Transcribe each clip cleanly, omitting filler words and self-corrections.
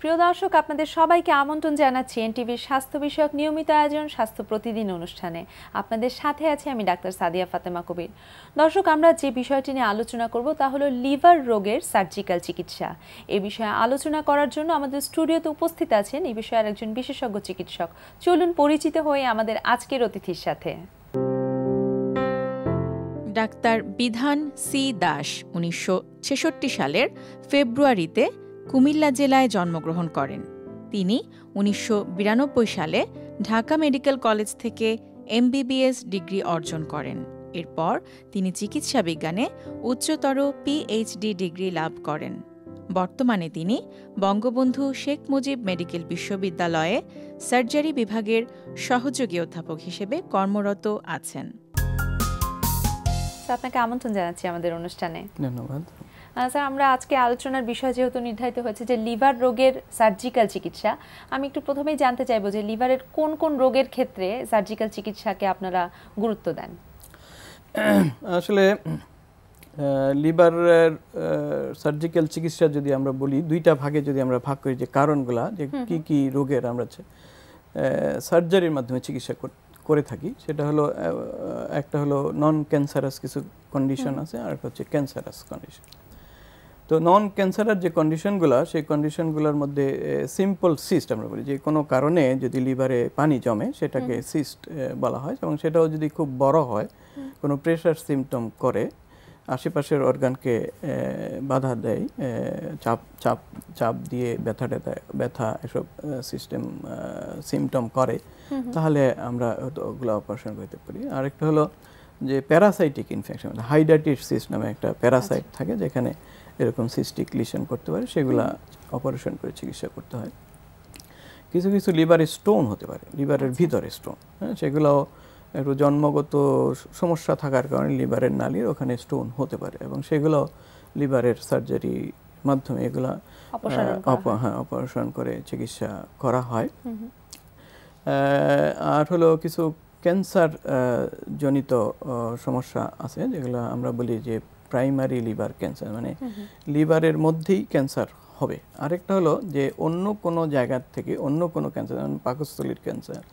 প্রিয় দর্শক, আপনাদের সবাইকে আমন্ত্রণ জানাচ্ছি এনটিভির স্বাস্থ্য বিষয়ক নিয়মিত আয়োজন স্বাস্থ্য প্রতিদিন অনুষ্ঠানে। আপনাদের সাথে আছি আমি ডাক্তার সাদিয়া ফাতেমা কবির। দর্শক, আমরা যে বিষয়টি নিয়ে আলোচনা করব তা হলো লিভার রোগের সার্জিক্যাল চিকিৎসা। এই বিষয়ে আলোচনা করার জন্য আমাদের স্টুডিওতে উপস্থিত আছেন এই বিষয়ের একজন বিশেষজ্ঞ চিকিৎসক। চলুন পরিচিত হয়ে আমাদের আজকের অতিথির সাথে। ডাক্তার বিধান সি দাস 1966 সালের ফেব্রুয়ারিতে কুমিল্লা জেলায় জন্মগ্রহণ করেন। তিনি 1992 সালে ঢাকা মেডিকেল কলেজ থেকে এমবিবিএস ডিগ্রি অর্জন করেন। এরপর তিনি চিকিৎসা বিজ্ঞানে উচ্চতর পিএইচডি ডিগ্রি লাভ করেন। বর্তমানে তিনি বঙ্গবন্ধু শেখ মুজিব মেডিকেল বিশ্ববিদ্যালয়ে সার্জারি বিভাগের সহযোগী অধ্যাপক হিসেবে কর্মরত আছেন। আপনাকে আমন্ত্রণ জানাচ্ছি আমাদের অনুষ্ঠানে। ধন্যবাদ স্যার, আমরা আজকে আলোচনার বিষয় যেহেতু নির্ধারিত হয়েছে যে লিভার রোগের সার্জিক্যাল চিকিৎসা, আমি একটু প্রথমেই জানতে চাইবো যে লিভারের কোন কোন রোগের ক্ষেত্রে সার্জিক্যাল চিকিৎসাকে আপনারা গুরুত্ব দেন? আসলে লিভারের সার্জিক্যাল চিকিৎসা যদি আমরা বলি, দুইটা ভাগে যদি আমরা ভাগ করি, যে কারণগুলা যে কি কি রোগের আমরা সার্জারির মাধ্যমে চিকিৎসা করে থাকি, সেটা হলো একটা হলো নন ক্যান্সারাস কিছু কন্ডিশন আছে, আর একটা হচ্ছে ক্যান্সারাস কন্ডিশন। তো নন ক্যান্সারাস যে কন্ডিশনগুলো, সেই কন্ডিশনগুলোর মধ্যে সিম্পল সিস্ট আমরা বলি, যে কোনো কারণে যদি লিভারে পানি জমে সেটাকে সিস্ট বলা হয়, এবং সেটাও যদি খুব বড় হয়, কোনো প্রেশার সিমটম করে, আশেপাশের অর্গানকে বাধা দেয়, চাপ চাপ চাপ দিয়ে ব্যথা এসব সিমটম করে, তাহলে আমরা ওগুলো অপারেশন করতে পারি। আরেকটা হলো যে প্যারাসাইটিক ইনফেকশন, হাইডাটিস সিস্ট নামে একটা প্যারাসাইট থাকে যেখানে এরকম সিস্টিক লিশন করতে পারে, সেগুলা অপারেশন করে চিকিৎসা করতে হয়। কিছু কিছু লিভারে স্টোন হতে পারে, লিভারের ভিতরে স্টোন, হ্যাঁ, সেগুলোও একটু জন্মগত সমস্যা থাকার কারণে লিভারের নালীর ওখানে স্টোন হতে পারে, এবং সেগুলো লিভারের সার্জারি মাধ্যমে এগুলা অপারেশন করে চিকিৎসা করা হয়। আর হলো কিছু ক্যান্সার জনিত সমস্যা আছে, যেগুলো আমরা বলি যে প্রাইমারি লিভার ক্যান্সার, মানে লিভারের মধ্যেই ক্যান্সার হবে। আরেকটা হলো যে অন্য কোনো জায়গার থেকে অন্য কোনো ক্যান্সার, যেমন পাকস্থলীর cancer,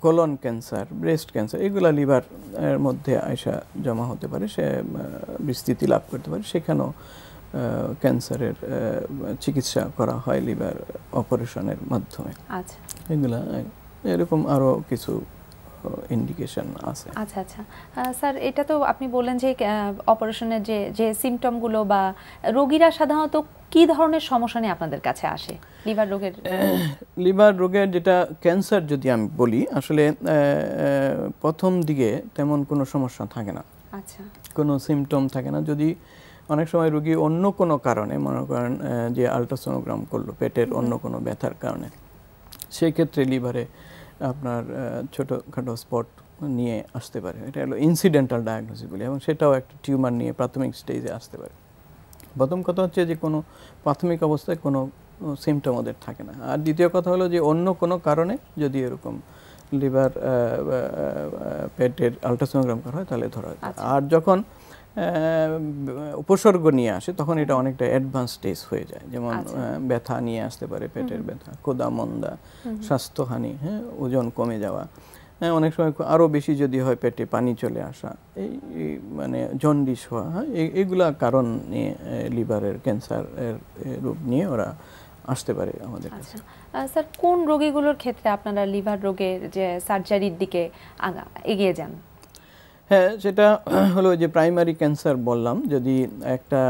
colon cancer, breast cancer, এগুলা লিভারের মধ্যে আয়সা জমা হতে পারে, সে বিস্তৃতি লাভ করতে পারে, সেখানেও ক্যান্সারের চিকিৎসা করা হয় লিভার অপারেশনের মাধ্যমে। আচ্ছা, এগুলা এরকম আরও কিছু ইন্ডিকেশন আছে। আচ্ছা আচ্ছা স্যার, এটা তো আপনি বললেন যে অপারেশনের যে সিমটমগুলো বা রোগীরা সাধারণত কি ধরনের সমস্যা নিয়ে আপনাদের কাছে আসে লিভার রোগের? লিভার রোগের যেটা ক্যান্সার যদি আমি বলি, আসলে প্রথম দিকে তেমন কোনো সমস্যা থাকে না, আচ্ছা, কোনো সিমটম থাকে না। যদি অনেক সময় রোগী অন্য কোনো কারণে, মনে করেন যে আলট্রাসোনোগ্রাম করলো পেটের অন্য কোনো ব্যথার কারণে, সেই ক্ষেত্রে লিভারে আপনার ছোটোখাটো স্পট নিয়ে আসতে পারে, এটা হলো ইনসিডেন্টাল ডায়াগনোসিস বলি, এবং সেটাও একটা টিউমার নিয়ে প্রাথমিক স্টেজে আসতে পারে। প্রথম কথা হচ্ছে যে কোনো প্রাথমিক অবস্থায় কোনো সিমটম ওদের থাকে না। আর দ্বিতীয় কথা হলো যে অন্য কোনো কারণে যদি এরকম লিভার পেটের আলট্রাসোনোগ্রাম করা হয় তাহলে ধরা হয়। আর যখন উপসর্গ নিয়ে আসে তখন এটা অনেকটা অ্যাডভান্স স্টেজ হয়ে যায়, যেমন ব্যথা নিয়ে আসতে পারে, পেটের ব্যথা, ক্ষুধা মন্দা, স্বাস্থ্যহানি, হ্যাঁ, ওজন কমে যাওয়া, হ্যাঁ, অনেক সময় আরও বেশি যদি হয় পেটে পানি চলে আসা, এই মানে জন্ডিস হওয়া, হ্যাঁ, এইগুলা কারণ নিয়ে লিভারের ক্যান্সারের রোগ নিয়ে ওরা আসতে পারে আমাদের কাছে। স্যার, কোন রোগীগুলোর ক্ষেত্রে আপনারা লিভার রোগের যে সার্জারির দিকে এগিয়ে যান? হ্যাঁ, সেটা হলো যে প্রাইমারি ক্যান্সার বললাম, যদি একটা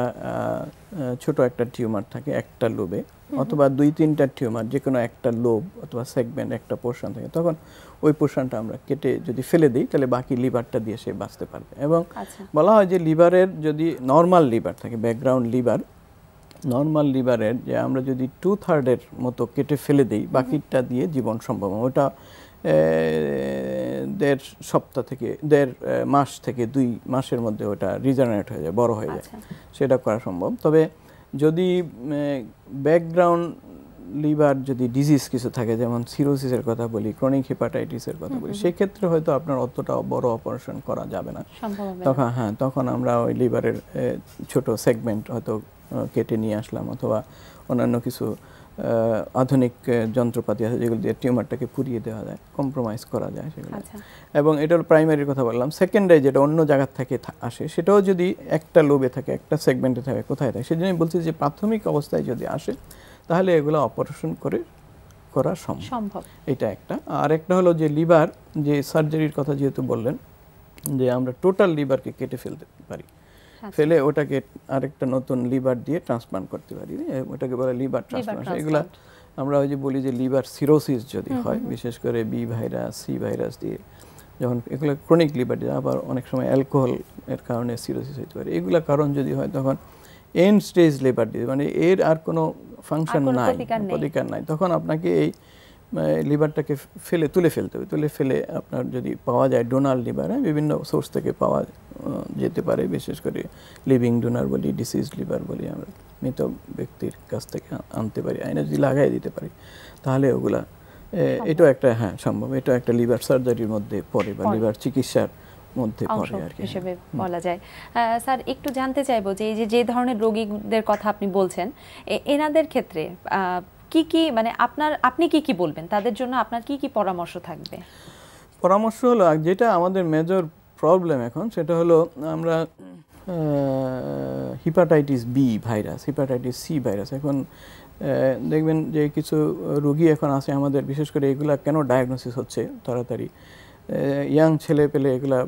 ছোট একটা টিউমার থাকে একটা লোবে, অথবা 2-3টা টিউমার, যে কোনো একটা লোব অথবা সেগমেন্ট একটা পোর্শন থাকে, তখন ওই পোর্শনটা আমরা কেটে যদি ফেলে দিই তাহলে বাকি লিভারটা দিয়ে সে বাঁচতে পারবে। এবং বলা হয় যে লিভারের যদি নর্মাল লিভার থাকে, ব্যাকগ্রাউন্ড লিভার, নর্মাল লিভারের যে আমরা যদি 2/3 মতো কেটে ফেলে দিই, বাকিটা দিয়ে জীবন সম্ভব। ওটা 1.5 সপ্তাহ থেকে 1.5 মাস থেকে 2 মাসের মধ্যে ওটা রিজেনারেট হয়ে যায়, বড় হয়ে যায়, সেটা করা সম্ভব। তবে যদি ব্যাকগ্রাউন্ড লিভার যদি ডিজিজ কিছু থাকে, যেমন সিরোসিসের কথা বলি, ক্রনিক হেপাটাইটিসের কথা বলি, সেই ক্ষেত্রে হয়তো আপনার অতটা বড় অপারেশন করা যাবে না। তখন আমরা ওই লিভারের ছোট সেগমেন্ট হয়তো কেটে নিয়ে আসলাম, অথবা অন্যান্য কিছু আধুনিক যন্ত্রপাতি আছে যেগুলো দিয়ে টিউমারটাকে পুড়িয়ে দেওয়া যায়, কম্প্রোমাইজ করা যায় সেগুলো। এবং এটা হলো প্রাইমারির কথা বললাম। সেকেন্ডারি যেটা অন্য জায়গা থেকে আসে, সেটাও যদি একটা লোবে থাকে, একটা সেগমেন্টে থাকে, কোথায় থাকে, সেজন্য বলছি যে প্রাথমিক অবস্থায় যদি আসে তাহলে এগুলো অপারেশন করা সম্ভব। এটা একটা। আর একটা হলো যে লিভার, যে সার্জারির কথা যেহেতু বললেন, যে আমরা টোটাল লিভারকে কেটে ফেলতে পারি, ফেলে ওটাকে আরেকটা নতুন লিভার দিয়ে ট্রান্সপ্লান্ট করতে পারি, ওটাকে বলে লিভার ট্রান্সপ্লান্ট। এগুলা আমরা ওই যে বলি যে লিভার সিরোসিস যদি হয়, বিশেষ করে বি ভাইরাস, সি ভাইরাস দিয়ে, যখন এগুলো ক্রনিক লিভার দিয়ে, আবার অনেক সময় অ্যালকোহল এর কারণে সিরোসিস হতে পারে, এগুলা কারণ যদি হয় তখন এন্ড স্টেজ লিভার দিয়ে, মানে এর আর কোনো ফাংশন নাই, প্রতিকার নাই, তখন আপনাকে এই লিভারটাকে তুলে ফেলতে হবে। তুলে ফেলে আপনার যদি পাওয়া যায় ডোনার লিভার, বিভিন্ন সোর্স থেকে পাওয়া যেতে পারে, বিশেষ করে লিভিং ডোনার বলি, ডিসিজ লিভার বলি, আমরা মৃত ব্যক্তির কাছ থেকে আনতে পারি, আইনে যদি লাগাই দিতে পারি, তাহলে ওগুলা এটাও একটা সম্ভব। এটা একটা লিভার সার্জারির মধ্যে পড়ে, বা লিভার চিকিৎসার মধ্যে পড়ে আর কি হিসেবে বলা যায়। স্যার, একটু জানতে চাইবো যে এই যে ধরনের রোগীদের কথা আপনি বলছেন, এনাদের ক্ষেত্রে কি কি, মানে আপনি কি বলবেন তাদের জন্য, আপনার কি পরামর্শ থাকবে? পরামর্শ হলো, যেটা আমাদের মেজর প্রবলেম এখন, সেটা হলো আমরা hepatitis B virus, hepatitis C virus, এখন দেখবেন যে কিছু রোগী এখন আছে আমাদের, বিশেষ করে এগুলা কেন ডায়াগনোসিস হচ্ছে তাড়াতাড়ি, ইয়াং ছেলে পেলে এগুলা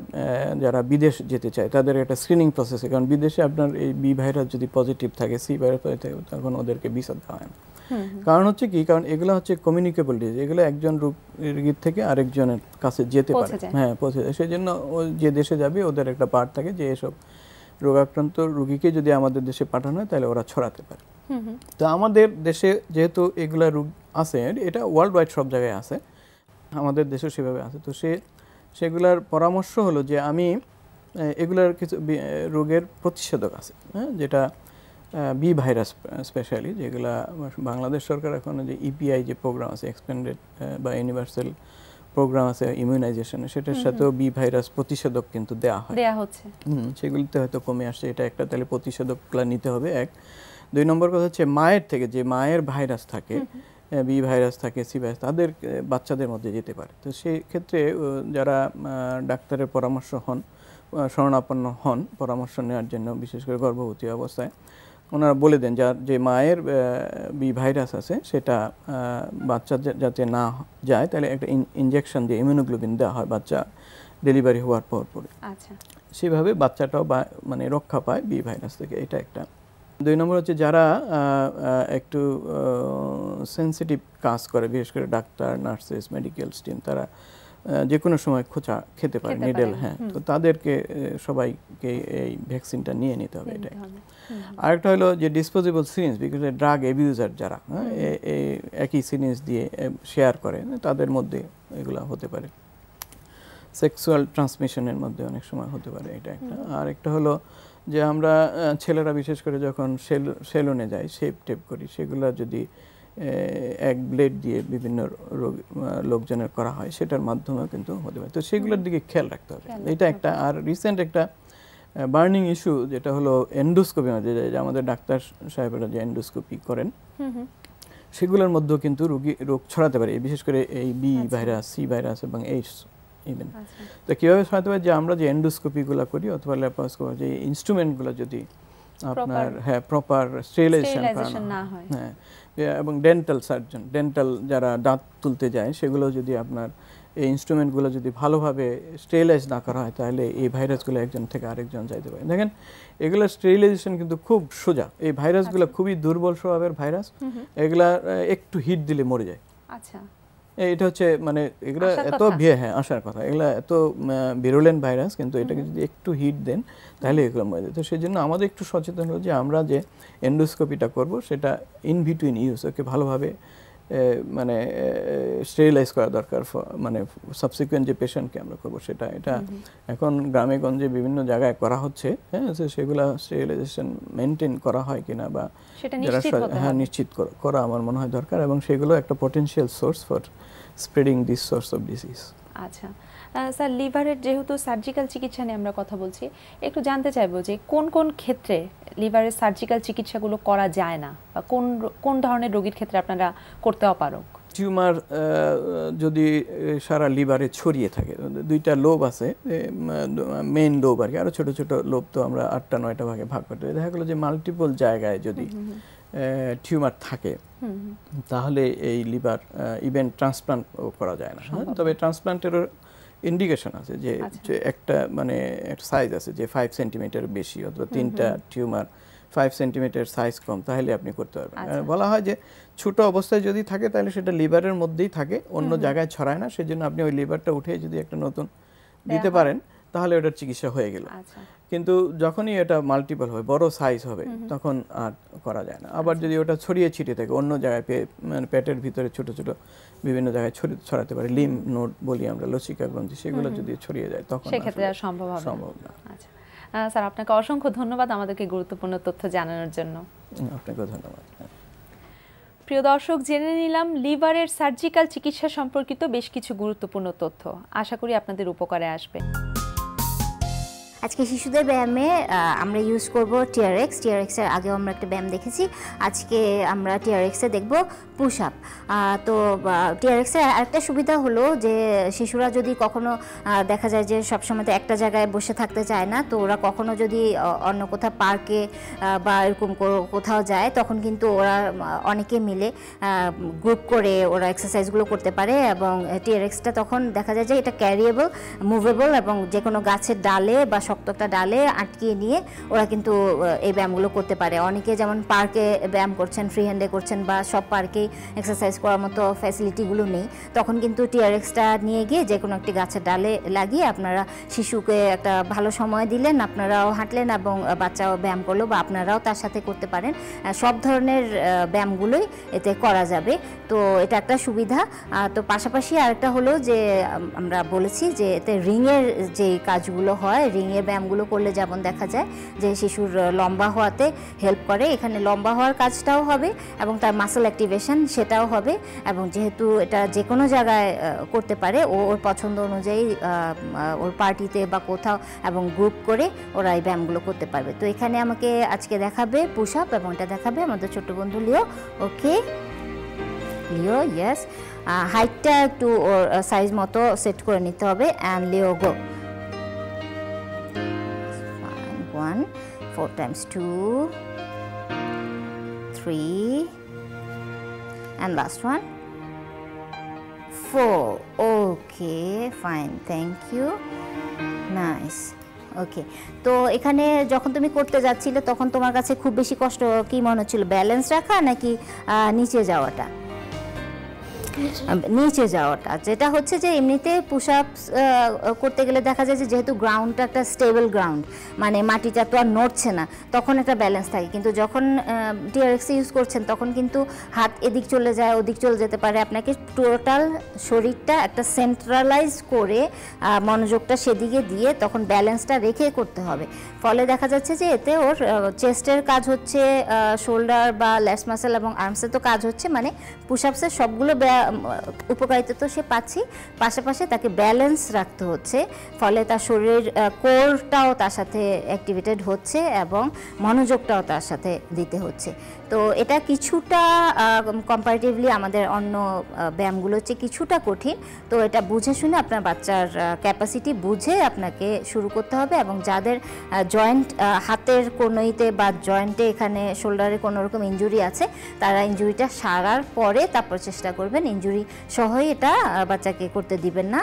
যারা বিদেশ যেতে চায় তাদের একটা স্ক্রিনিং প্রসেসে, কারণ বিদেশে আপনার এই বি ভাইরাস যদি পজিটিভ থাকে, সি ভাইরাস পজিটিভ থাকে, তখন ওদেরকে ভিসা দেওয়া হয় না। কারণ হচ্ছে কি, কারণ এগুলো হচ্ছে কমিউনিকেবল ডিজিজ, এগুলো একজন রোগীর থেকে আরেকজনের কাছে যেতে পারে, পৌঁছে যায়। সেই জন্য ও যে দেশে যাবে ওদের একটা পার্ট থাকে যে এসব রোগাক্রান্ত রোগীকে যদি আমাদের দেশে পাঠানো হয় তাহলে ওরা ছড়াতে পারে। তো আমাদের দেশে যেহেতু এগুলা রোগ আছে, এটা ওয়ার্ল্ড ওয়াইড সব জায়গায় আছে, আমাদের দেশেও সেভাবে আছে, তো সেগুলার পরামর্শ হলো যে আমি এগুলার কিছু রোগের প্রতিষেধক আছে, যেটা বি ভাইরাস স্পেশালি, যেগুলা বাংলাদেশ সরকার এখন যে ইপিআই যে প্রোগ্রাম আছে, এক্সপেন্ডেড বা ইউনিভার্সাল প্রোগ্রাম আছে ইমিউনাইজেশনে, সেটার সাথেও বি ভাইরাস প্রতিষেধক কিন্তু দেওয়া হচ্ছে। সেগুলিতে হয়তো কমে আসছে, এটা একটা, তাহলে প্রতিষেধকগুলো নিতে হবে। এক, দুই নম্বর কথা হচ্ছে মায়ের থেকে যে মায়ের ভাইরাস থাকে, বি ভাইরাস থাকে, সি ভাইরাস, তাদের বাচ্চাদের মধ্যে যেতে পারে। তো সেই ক্ষেত্রে যারা ডাক্তারের শরণাপন্ন হন পরামর্শ নেওয়ার জন্য, বিশেষ করে গর্ভবতী অবস্থায়, ওনারা বলে দেন যে মায়ের বি ভাইরাস আছে সেটা বাচ্চা যাতে না যায়, তাহলে একটা ইনজেকশন দিয়ে ইমিউনোগ্লোবিন দেওয়া হয় বাচ্চা ডেলিভারি হওয়ার পর। সেভাবে বাচ্চাটাও মানে রক্ষা পায় বি ভাইরাস থেকে। এটা একটা। দুই নম্বর হচ্ছে যারা একটু সেন্সিটিভ কাজ করে, বিশেষ করে ডাক্তার, নার্সেস, মেডিকেল টিম, তারা যে কোনো সময় খোঁচা খেতে পারে, নিডেল, তো তাদেরকে সবাইকে এই ভ্যাকসিনটা নিয়ে নিতে হবে। এটা আরেকটা হলো যে disposable syringe, because drug abuser যারা একই সিরিঞ্জ দিয়ে শেয়ার করে, তাদের মধ্যে এগুলা হতে পারে, সেক্সুয়াল ট্রান্সমিশনের মধ্যে অনেক সময় হতে পারে। এটা একটা। আর একটা হলো যে আমরা ছেলেরা বিশেষ করে যখন সেলুনে যাই, শেপ টেপ করি, সেগুলো যদি এক ব্লেড দিয়ে বিভিন্ন লোকজনের করা হয়, সেটার মাধ্যমেও কিন্তু হতে পারে। তো সেগুলোর দিকে খেয়াল রাখতে হবে, এটা একটা। আর রিসেন্ট একটা বার্নিং ইস্যু যেটা হলো এন্ডোস্কোপি, যে আমাদের ডাক্তার সাহেবরা যে এন্ডোস্কোপি করেন, সেগুলোর মধ্যেও কিন্তু রোগ ছড়াতে পারে, বিশেষ করে এই বি ভাইরাস, সি ভাইরাস এবং এইডস ইভেন। তো কীভাবে ছড়াতে পারে, যে আমরা যে এন্ডোস্কোপিগুলো করি অথবা ল্যাপারোস্কোপি, যে ইনস্ট্রুমেন্টগুলো যদি আপনার প্রপার স্টেরিলাইজেশন না হয়, এবং ডেন্টাল সার্জন, ডেন্টাল যারা দাঁত তুলতে যায়, সেগুলো যদি আপনার এই ইনস্ট্রুমেন্টগুলো যদি ভালোভাবে স্টেরিলাইজ না করা হয়, তাহলে এই ভাইরাসগুলো একজন থেকে আরেকজন যাইতে পারে। দেখেন, এগুলো স্টেরিলাইজেশন কিন্তু খুব সোজা। এই ভাইরাসগুলো খুবই দুর্বল স্বভাবের ভাইরাস, এগুলা একটু হিট দিলে মরে যায়। এটা হচ্ছে মানে এগুলো এত আসার কথা, এগুলো এত ভিরুলেন্ট ভাইরাস, কিন্তু এটাকে যদি একটু হিট দেন তাহলে এগুলো মরে যায়। তো সেই জন্য আমাদের একটু সচেতন হলো যে আমরা যে এন্ডোস্কোপিটা করব সেটা ইন বিটুইন ইউজ, ওকে ভালোভাবে মানে স্টেরিলাইজ করা দরকার, মানে সাবসিকুয়েন্ট যে পেশেন্টকে আমরা করবো সেটা। এটা এখন গ্রামে গঞ্জে বিভিন্ন জায়গায় করা হচ্ছে, হ্যাঁ, সেগুলা স্টেরিলাইজেশন মেনটেন করা হয় কিনা বা হ্যাঁ নিশ্চিত করা আমার মনে হয় দরকার, এবং সেগুলো একটা potential source for spreading this source of disease. আচ্ছা স্যার, লিভারের যেহেতু সার্জিক্যাল চিকিৎসা নিয়ে আমরা কথা বলছি, একটু জানতে চাইবো যে কোন কোন ক্ষেত্রে লিভারের সার্জিক্যাল চিকিৎসাগুলো করা যায় না, বা কোন ধরনের রোগীর ক্ষেত্রে আপনারা করতে অপারগ? টিউমার যদি সারা লিভারে ছড়িয়ে থাকে, দুইটা লোব আছে, মেইন লোব আর কি, আরও ছোটো ছোটো লোব তো আমরা 8টা 9টা ভাগে ভাগ করতে পারি। দেখা গেলো যে মাল্টিপল জায়গায় যদি টিউমার থাকে তাহলে এই লিভার ইভেন ট্রান্সপ্লান্ট করা যায় না। তবে ট্রান্সপ্লান্টেরও ইন্ডিকেশন আছে যে একটা মানে একটা সাইজ আছে যে 5 সেন্টিমিটার বেশি অথবা 3টা টিউমার 5 সেন্টিমিটার সাইজ কম, তাহলে আপনি করতে পারবেন। বলা হয় যে ছোট অবস্থায় যদি থাকে তাহলে সেটা লিভারের মধ্যেই থাকে, অন্য জায়গায় ছড়ায় না, সেজন্য আপনি ওই লিভারটা উঠে যদি একটা নতুন দিতে পারেন তাহলে ওটার চিকিৎসা হয়ে গেল। কিন্তু যখনই এটা মাল্টিপল হয়, বড় সাইজ হবে, তখন আর করা যায় না। আবার যদি ওটা ছড়িয়ে ছিটিয়ে থাকে অন্য জায়গায়, মানে পেটের ভিতরে ছোট ছোট বিভিন্ন জায়গায় ছড়াতে পারে, লিম্ফ নোড বলি আমরা, লসিকা গ্রন্থি, সেগুলো যদি ছড়িয়ে যায় তখন সেক্ষেত্রে সম্ভব না। আচ্ছা স্যার, আপনাকে অসংখ্য ধন্যবাদ আমাদেরকে গুরুত্বপূর্ণ তথ্য জানানোর জন্য। আপনাকেও ধন্যবাদ। প্রিয় দর্শক, জেনে নিলাম লিভারের সার্জিক্যাল চিকিৎসা সম্পর্কিত বেশ কিছু গুরুত্বপূর্ণ তথ্য। আশা করি আপনাদের উপকারে আসবে। আজকে শিশুদের ব্যায়ামে আমরা ইউজ করব টিআরএক্স। টিআরএক্সের আগেও আমরা একটা ব্যায়াম দেখেছি, আজকে আমরা টিআরএক্সে দেখব পুশ আপ। তো টিআরএক্সের আরেকটা সুবিধা হলো যে শিশুরা যদি কখনো দেখা যায় যে সবসময় তো একটা জায়গায় বসে থাকতে চায় না, তো ওরা কখনো যদি অন্য কোথাও পার্কে বা এরকম কোথাও যায়, তখন কিন্তু ওরা অনেকে মিলে গ্রুপ করে ওরা এক্সারসাইজগুলো করতে পারে, এবং টিআরএক্সটা তখন দেখা যায় যে এটা ক্যারিয়েবল, মুভেবল, এবং যে কোনো গাছের ডালে বা শক্ত একটা ডালে আটকিয়ে নিয়ে ওরা কিন্তু এই ব্যায়ামগুলো করতে পারে। অনেকে যেমন পার্কে ব্যায়াম করছেন, ফ্রি হ্যান্ডে করছেন, বা সব পার্কেই এক্সারসাইজ করার মতো ফ্যাসিলিটিগুলো নেই, তখন কিন্তু টিআরএক্সটা নিয়ে গিয়ে যে কোনো একটি গাছের ডালে লাগিয়ে আপনারা শিশুকে একটা ভালো সময় দিলেন, আপনারাও হাঁটলেন এবং বাচ্চাও ব্যায়াম করলো, বা আপনারাও তার সাথে করতে পারেন। সব ধরনের ব্যায়ামগুলোই এতে করা যাবে, তো এটা একটা সুবিধা। তো পাশাপাশি আরেকটা হলো যে আমরা বলেছি যে এতে রিংয়ের যে কাজগুলো হয়, রিংয়ের ব্যায়ামগুলো করলে যেমন দেখা যায় যে শিশুর লম্বা হওয়াতে হেল্প করে, এখানে লম্বা হওয়ার কাজটাও হবে এবং তার মাসল অ্যাক্টিভেশন সেটাও হবে, এবং যেহেতু এটা যে কোনো জায়গায় করতে পারে, ওর পছন্দ অনুযায়ী ওর পার্টিতে বা কোথাও, এবং গ্রুপ করে ওরা এই ব্যায়ামগুলো করতে পারবে। তো এখানে আমাকে আজকে দেখাবে পুশ আপ, এবং এটা দেখাবে আমাদের ছোট্ট বন্ধু লিও। ওকে লিও, ইয়েস, হাইটটা একটু ওর সাইজ মতো সেট করে নিতে হবে। And Leo, go. 1 4 times 2 3 and last one 4. Okay, fine, thank you, nice. ওকে, তো এখানে যখন তুমি করতে যাচ্ছিলে তখন তোমার কাছে খুব বেশি কষ্ট কি মনে হচ্ছিল, ব্যালেন্স রাখা নাকি নিচে যাওয়াটা? নিচে যাওয়াটা, যেটা হচ্ছে যে এমনিতে পুশ আপস করতে গেলে দেখা যায় যে যেহেতু গ্রাউন্ডটা একটা স্টেবল গ্রাউন্ড, মানে মাটিটা তো আর নড়ছে না, তখন একটা ব্যালেন্স থাকে। কিন্তু যখন টিআরএক্স ইউজ করছেন তখন কিন্তু হাত এদিক চলে যায়, ওদিক চলে যেতে পারে। আপনাকে টোটাল শরীরটা একটা সেন্ট্রালাইজ করে মনোযোগটা সেদিকে দিয়ে তখন ব্যালেন্সটা রেখে করতে হবে। ফলে দেখা যাচ্ছে যে এতে ওর চেস্টের কাজ হচ্ছে, শোল্ডার বা ল্যাটস মাসেল এবং আর্মসে তো কাজ হচ্ছে, মানে পুশ আপসের সবগুলো উপকারিতা তো সে পাচ্ছি, পাশাপাশি তাকে ব্যালেন্স রাখতে হচ্ছে, ফলে তার শরীরের কোরটাও তার সাথে অ্যাক্টিভেটেড হচ্ছে এবং মনোযোগটাও তার সাথে দিতে হচ্ছে। তো এটা কিছুটা কম্পারেটিভলি আমাদের অন্য ব্যায়ামগুলো হচ্ছে কিছুটা কঠিন, তো এটা বুঝে শুনে আপনার বাচ্চার ক্যাপাসিটি বুঝে আপনাকে শুরু করতে হবে। এবং যাদের জয়েন্ট হাতের কোনোইতে বা জয়েন্টে এখানে শোল্ডারে কোনো রকম ইনজুরি আছে, তারা ইনজুরিটা সারার পরে তারপর চেষ্টা করবেন, ইনজুরি সহই এটা বাচ্চাকে করতে দিবেন না,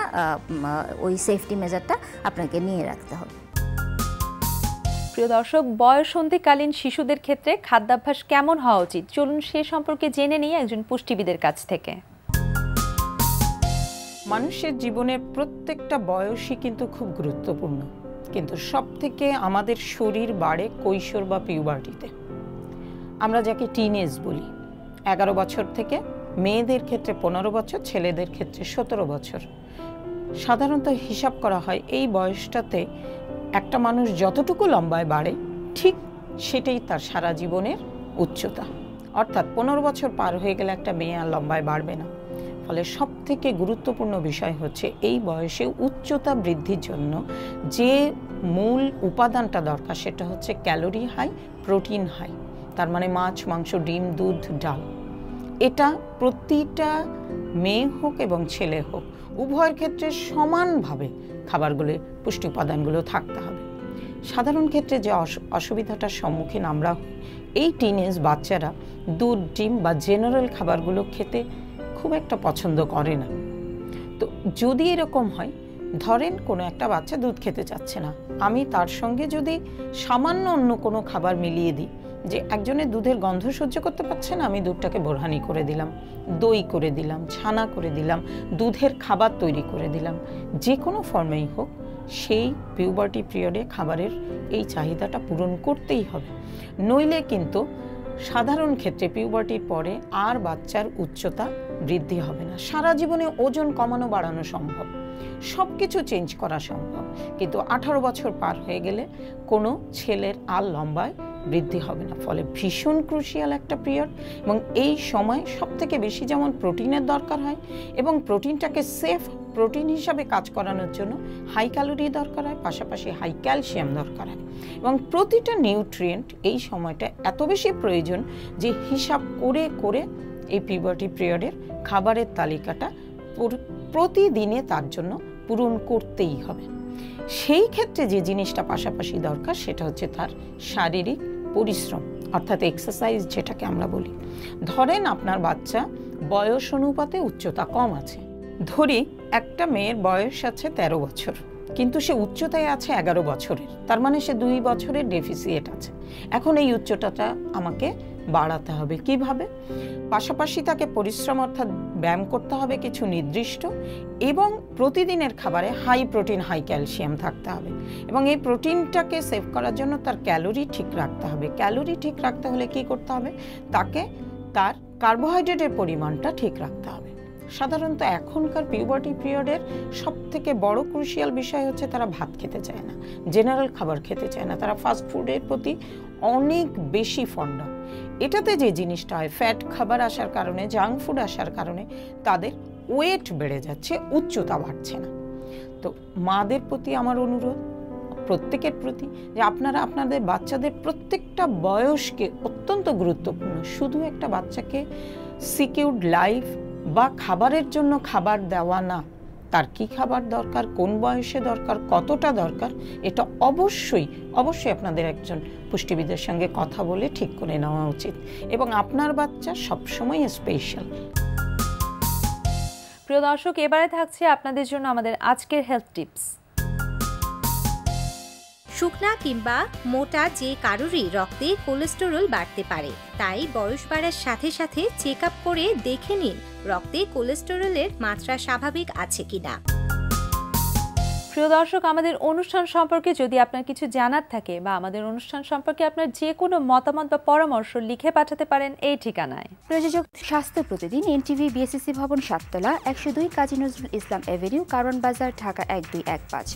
ওই সেফটি মেজারটা আপনাকে নিয়ে রাখতে হবে। প্রিয় দর্শক, বয়ঃসন্ধিকালীন শিশুদের ক্ষেত্রে খাদ্যাভ্যাস কেমন হওয়া উচিত, চলুন সে সম্পর্কে জেনে নিই একজন পুষ্টিবিদের কাছ থেকে। মানুষের জীবনের প্রত্যেকটা বয়সই কিন্তু খুব গুরুত্বপূর্ণ, কিন্তু সবথেকে আমাদের শরীর বাড়ে কৈশোর বা পিউবার্টিতে, আমরা যাকে টিনেজ বলি। 11 বছর থেকে মেয়েদের ক্ষেত্রে 15 বছর, ছেলেদের ক্ষেত্রে 17 বছর। সাধারণত হিসাব করা হয় এই বয়সটাতে একটা মানুষ যতটুকু লম্বায় বাড়ে ঠিক সেটাই তার সারা জীবনের উচ্চতা। অর্থাৎ 15 বছর পার হয়ে গেলে একটা মেয়ে আর লম্বায় বাড়বে না। ফলে সব থেকে গুরুত্বপূর্ণ বিষয় হচ্ছে এই বয়সে উচ্চতা বৃদ্ধির জন্য যে মূল উপাদানটা দরকার সেটা হচ্ছে ক্যালোরি হাই, প্রোটিন হাই। তার মানে মাছ, মাংস, ডিম, দুধ, ডাল। এটা প্রতিটা মেয়ে হোক এবং ছেলে হোক উভয়ের ক্ষেত্রে সমানভাবে খাবারগুলো, পুষ্টি উপাদানগুলো থাকতে হবে। সাধারণ ক্ষেত্রে যে অসুবিধাটার সম্মুখীন আমরা এই টিনেজ বাচ্চারা দুধ, ডিম বা জেনারেল খাবারগুলো খেতে খুব একটা পছন্দ করে না। তো যদি এরকম হয়, ধরেন কোনো একটা বাচ্চা দুধ খেতে চাচ্ছে না, আমি তার সঙ্গে যদি সামান্য অন্য কোনো খাবার মিলিয়ে দিই, যে একজনের দুধের গন্ধ সহ্য করতে পারছে না, আমি দুধটাকে বোরহানি করে দিলাম, দই করে দিলাম, ছানা করে দিলাম, দুধের খাবার তৈরি করে দিলাম, যে কোনো ফর্মেই হোক, সেই পিউবার্টি পিরিয়ডে খাবারের এই চাহিদাটা পূরণ করতেই হবে। নইলে কিন্তু সাধারণ ক্ষেত্রে পিউবার্টির পরে আর বাচ্চার উচ্চতা বৃদ্ধি হবে না। সারা জীবনে ওজন কমানো বাড়ানো সম্ভব, সব কিছু চেঞ্জ করা সম্ভব, কিন্তু 18 বছর পার হয়ে গেলে কোনো ছেলের আর লম্বায় বৃদ্ধি হবে না। ফলে ভীষণ ক্রুশিয়াল একটা পিরিয়ড, এবং এই সময় সব থেকে বেশি যেমন প্রোটিনের দরকার হয়, এবং প্রোটিনটাকে সেফ প্রোটিন হিসাবে কাজ করানোর জন্য হাই ক্যালোরি দরকার হয়, পাশাপাশি হাই ক্যালসিয়াম দরকার হয়, এবং প্রতিটা নিউট্রিয়েন্ট এই সময়টা এত বেশি প্রয়োজন যে হিসাব করে করে এই পিউবার্টি পিরিয়ডের খাবারের তালিকাটা প্রতিদিনে তার জন্য পূরণ করতেই হবে। সেই ক্ষেত্রে যে জিনিসটা পাশাপাশি দরকার সেটা হচ্ছে তার শারীরিক পরিশ্রম, অর্থাৎ এক্সারসাইজ যেটাকে আমরা বলি। ধরেন আপনার বাচ্চা বয়স অনুপাতে উচ্চতা কম আছে, ধরি একটা মেয়ের বয়স আছে 13 বছর, কিন্তু সে উচ্চতায় আছে 11 বছরের, তার মানে সে 2 বছরের ডেফিসিয়েট আছে। এখন এই উচ্চতাটা আমাকে বাড়াতে হবে কিভাবে? পাশাপাশি তাকে পরিশ্রম অর্থাৎ ব্যায়াম করতে হবে কিছু নির্দিষ্ট, এবং প্রতিদিনের খাবারে হাই প্রোটিন হাই ক্যালসিয়াম থাকতে হবে, এবং এই প্রোটিনটাকে সেভ করার জন্য তার ক্যালোরি ঠিক রাখতে হবে। ক্যালোরি ঠিক রাখতে হলে কি করতে হবে? তাকে তার কার্বোহাইড্রেটের পরিমাণটা ঠিক রাখতে হবে। সাধারণত এখনকার পিউবার্টি পিরিয়ডের সব থেকে বড় ক্রুশিয়াল বিষয় হচ্ছে তারা ভাত খেতে চায় না, জেনারেল খাবার খেতে চায় না, তারা ফাস্ট ফুডের প্রতি অনেক বেশি ফন্ডা। এটাতে যে জিনিসটা হয়, ফ্যাট খাবার আসার কারণে, জাঙ্ক ফুড আসার কারণে তাদের ওয়েট বেড়ে যাচ্ছে, উচ্চতা বাড়ছে না। তো মাদের প্রতি আমার অনুরোধ, প্রত্যেকের প্রতি, যে আপনারা আপনাদের বাচ্চাদের প্রত্যেকটা বয়সকে অত্যন্ত গুরুত্বপূর্ণ, শুধু একটা বাচ্চাকে সিকিউরড লাইফ বা খাবারের জন্য খাবার দেওয়া না, তার কি খাবার দরকার, কোন বয়সে দরকার, কতটা দরকার, এটা অবশ্যই আপনাদের একজন পুষ্টিবিদের সঙ্গে কথা বলে ঠিক করে নেওয়া উচিত, এবং আপনার বাচ্চা সবসময় স্পেশাল। প্রিয় দর্শক, এবারে থাকছে আপনাদের জন্য আমাদের আজকের হেলথ টিপস। শুকনা কিংবা মোটা যে কারোরই রক্তে কোলেস্টেরল বাড়তে পারে, তাই বয়স বাড়ার সাথে সাথে চেক আপ করে দেখে নিন রক্তে কোলেস্টেরলের মাত্রা স্বাভাবিক আছে কিনা। প্রিয় দর্শক, আমাদের অনুষ্ঠান সম্পর্কে যদি আপনার কিছু জানার থাকে বা আমাদের অনুষ্ঠান সম্পর্কে আপনার যে কোনো মতামত বা পরামর্শ লিখে পাঠাতে পারেন এই ঠিকানায়। প্রযোজক স্বাস্থ্য প্রতিদিন, এনটিভি, বিএসসি ভবন, 7 তলা, 102 কাজী নজরুল ইসলাম এভিনিউ, কারণ বাজার, ঢাকা 1215।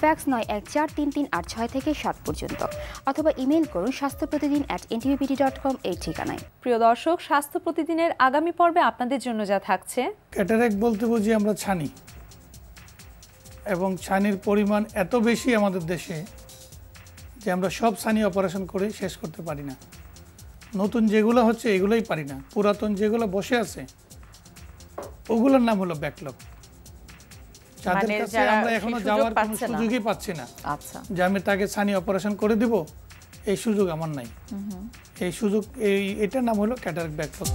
ফ্যাক্স 914338 থেকে 7 পর্যন্ত, অথবা ইমেল করুন স্বাস্থ্যপ্রতিদিন@ntvpd.com এই ঠিকানায়। প্রিয় দর্শক, স্বাস্থ্য প্রতিদিনের আগামী পর্বে আপনাদের জন্য যা থাকছে, ক্যাটারাক্ট বলতে বুঝি আমরা ছানি, এবং ছানির পরিমাণ এত বেশি আমাদের দেশে যে আমরা সব ছানি অপারেশন করে শেষ করতে পারি না। নতুন যেগুলো হচ্ছে এগুলোই পারি না, পুরাতন যেগুলো বসে আছে ওগুলোর নাম হলো ব্যাকলগ। যাদের কাছে আমরা এখনো যাওয়ার কোনো সুযোগই পাচ্ছি না, যে আমি তাকে ছানি অপারেশন করে দিব, এই সুযোগ আমার নাই। এই সুযোগ, এটার নাম হলো ক্যাটারাক্ট ব্যাকলগ।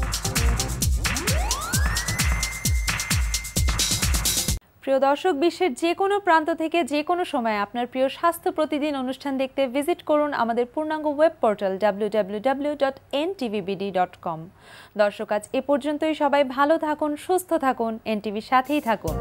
প্রিয় দর্শক, বিশ্বের যে কোনো প্রান্ত থেকে যে কোনো সময় আপনার প্রিয় স্বাস্থ্য প্রতিদিন অনুষ্ঠান দেখতে ভিজিট করুন আমাদের পূর্ণাঙ্গ ওয়েব পোর্টাল www.ntvbd.com। দর্শক, আজ এ পর্যন্তই। সবাই ভালো থাকুন, সুস্থ থাকুন, এনটিভির সাথেই থাকুন।